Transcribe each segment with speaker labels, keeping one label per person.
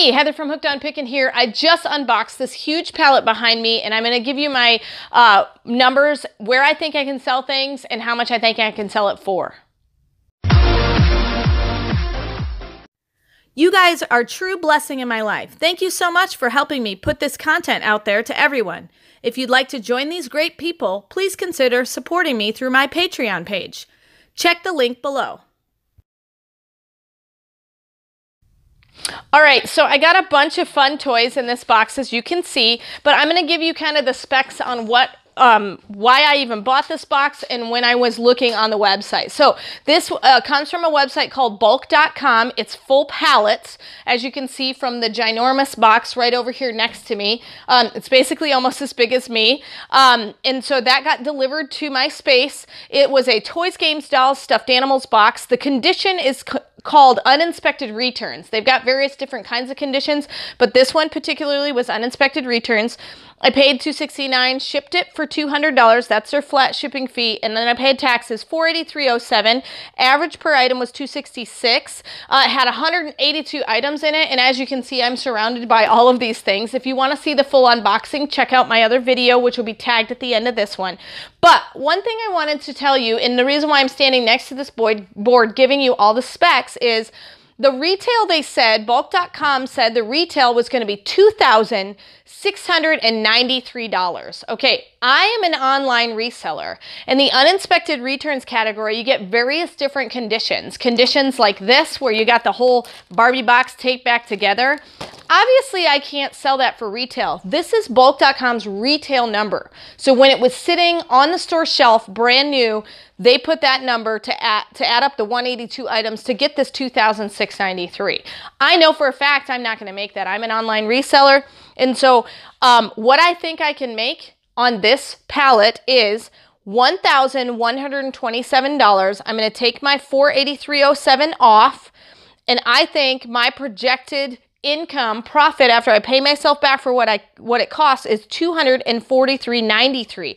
Speaker 1: Hey, Heather from Hooked on Pickin here. I just unboxed this huge pallet behind me, and I'm going to give you my numbers, where I think I can sell things, and how much I think I can sell it for.
Speaker 2: You guys are a true blessing in my life. Thank you so much for helping me put this content out there to everyone. If you'd like to join these great people, please consider supporting me through my Patreon page. Check the link below.
Speaker 1: All right, so I got a bunch of fun toys in this box, as you can see, but I'm going to give you kind of the specs on what why I even bought this box and when I was looking on the website. So this comes from a website called bulk.com. It's full pallets, as you can see from the ginormous box right over here next to me. It's basically almost as big as me. And so that got delivered to my space. It was a toys, games, dolls, stuffed animals box. The condition is called Uninspected Returns. They've got various different kinds of conditions, but this one particularly was Uninspected Returns. I paid $269, shipped it for $200. That's their flat shipping fee, and then I paid taxes $483.07. Average per item was $266. It had 182 items in it, and as you can see, I'm surrounded by all of these things. If you want to see the full unboxing, check out my other video, which will be tagged at the end of this one. But one thing I wanted to tell you, and the reason why I'm standing next to this board giving you all the specs, is the retail, they said, bulk.com said the retail was going to be $2,693. Okay, I am an online reseller. In the uninspected returns category, you get various different conditions. Conditions like this, where you got the whole Barbie box taped back together. Obviously, I can't sell that for retail. This is bulk.com's retail number. So when it was sitting on the store shelf, brand new, they put that number to add up the 182 items to get this $2,693. I know for a fact I'm not going to make that. I'm an online reseller. And so what I think I can make on this pallet is $1,127. I'm going to take my $483.07 off. And I think my projected income profit after I pay myself back for what it costs is $243.93.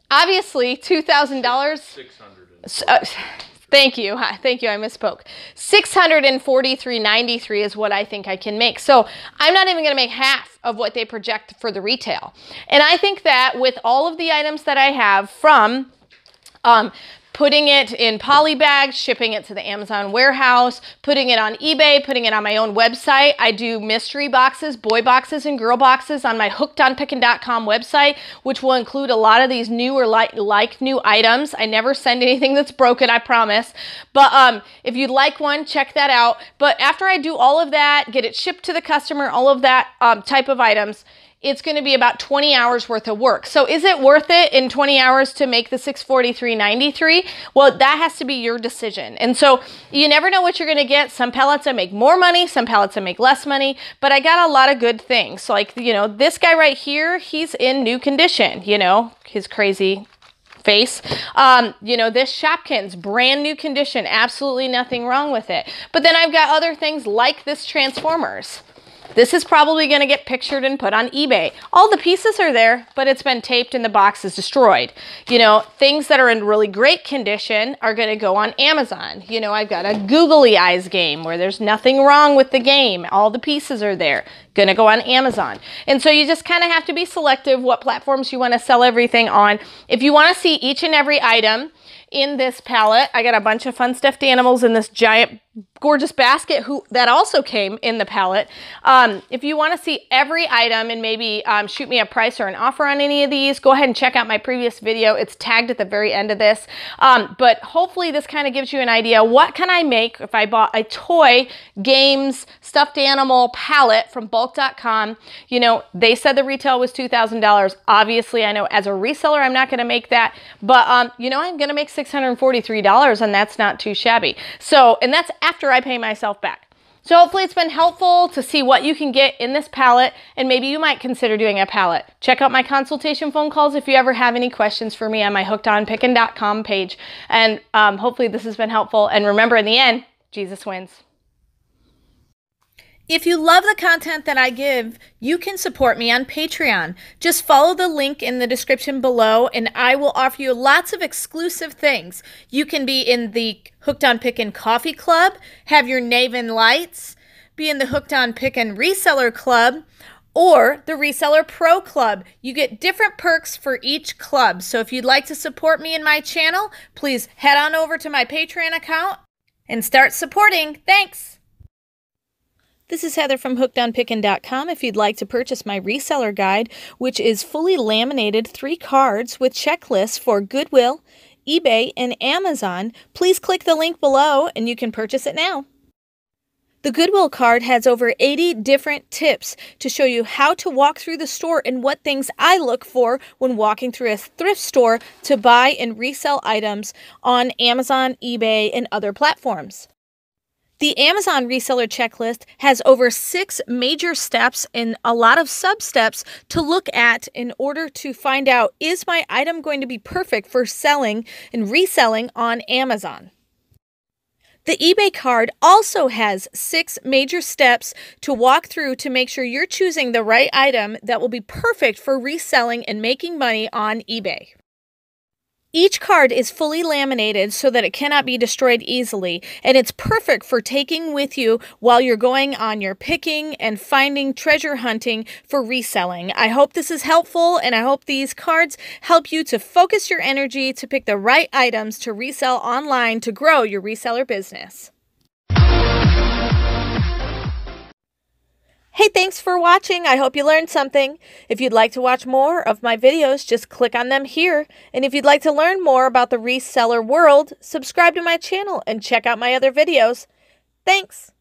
Speaker 1: Obviously, $2,000. Thank you, I misspoke. $643.93 is what I think I can make. So I'm not even going to make half of what they project for the retail. And I think that with all of the items that I have, from putting it in poly bags, shipping it to the Amazon warehouse, putting it on eBay, putting it on my own website. I do mystery boxes, boy boxes, and girl boxes on my hookedonpickin.com website, which will include a lot of these new or like new items. I never send anything that's broken, I promise. But if you'd like one, check that out. But after I do all of that, get it shipped to the customer, all of that type of items, it's going to be about 20 hours worth of work. So is it worth it in 20 hours to make the $643.93? Well, that has to be your decision. And so you never know what you're going to get. Some pallets I make more money, some pallets I make less money, but I got a lot of good things. So like, you know, this guy right here, he's in new condition, you know, his crazy face. You know, this Shopkins, brand new condition, absolutely nothing wrong with it. But then I've got other things like this Transformers. This is probably going to get pictured and put on eBay. All the pieces are there, but it's been taped and the box is destroyed. You know, things that are in really great condition are going to go on Amazon. You know, I've got a Googly Eyes game where there's nothing wrong with the game. All the pieces are there. Going to go on Amazon. And so you just kind of have to be selective what platforms you want to sell everything on. If you want to see each and every item in this pallet, I got a bunch of fun stuffed animals in this giant gorgeous basket that also came in the pallet. If you want to see every item and maybe shoot me a price or an offer on any of these, go ahead and check out my previous video. It's tagged at the very end of this. But hopefully this kind of gives you an idea. What can I make if I bought a toy, games, stuffed animal pallet from bulk.com? You know, they said the retail was $2,000. Obviously, I know as a reseller, I'm not going to make that. But, you know, I'm going to make $643, and that's not too shabby. So, and that's after I pay myself back. So hopefully it's been helpful to see what you can get in this pallet, and maybe you might consider doing a pallet. Check out my consultation phone calls if you ever have any questions for me on my hookedonpickin.com page. And hopefully this has been helpful. And remember, in the end, Jesus wins.
Speaker 2: If you love the content that I give, you can support me on Patreon. Just follow the link in the description below, and I will offer you lots of exclusive things. You can be in the Hooked on Pickin' Coffee Club, have your Naven Lights, be in the Hooked on Pickin Reseller Club or the Reseller Pro Club. You get different perks for each club. So if you'd like to support me and my channel, please head on over to my Patreon account and start supporting. Thanks! This is Heather from hookedonpickin.com. If you'd like to purchase my reseller guide, which is fully laminated 3 cards with checklists for Goodwill, eBay, and Amazon, please click the link below and you can purchase it now. The Goodwill card has over 80 different tips to show you how to walk through the store and what things I look for when walking through a thrift store to buy and resell items on Amazon, eBay, and other platforms. The Amazon reseller checklist has over 6 major steps and a lot of sub-steps to look at in order to find out, is my item going to be perfect for selling and reselling on Amazon? The eBay card also has 6 major steps to walk through to make sure you're choosing the right item that will be perfect for reselling and making money on eBay. Each card is fully laminated so that it cannot be destroyed easily, and it's perfect for taking with you while you're going on your picking and finding treasure hunting for reselling. I hope this is helpful, and I hope these cards help you to focus your energy to pick the right items to resell online to grow your reseller business. Hey, thanks for watching. I hope you learned something. If you'd like to watch more of my videos, just click on them here. And if you'd like to learn more about the reseller world, subscribe to my channel and check out my other videos. Thanks.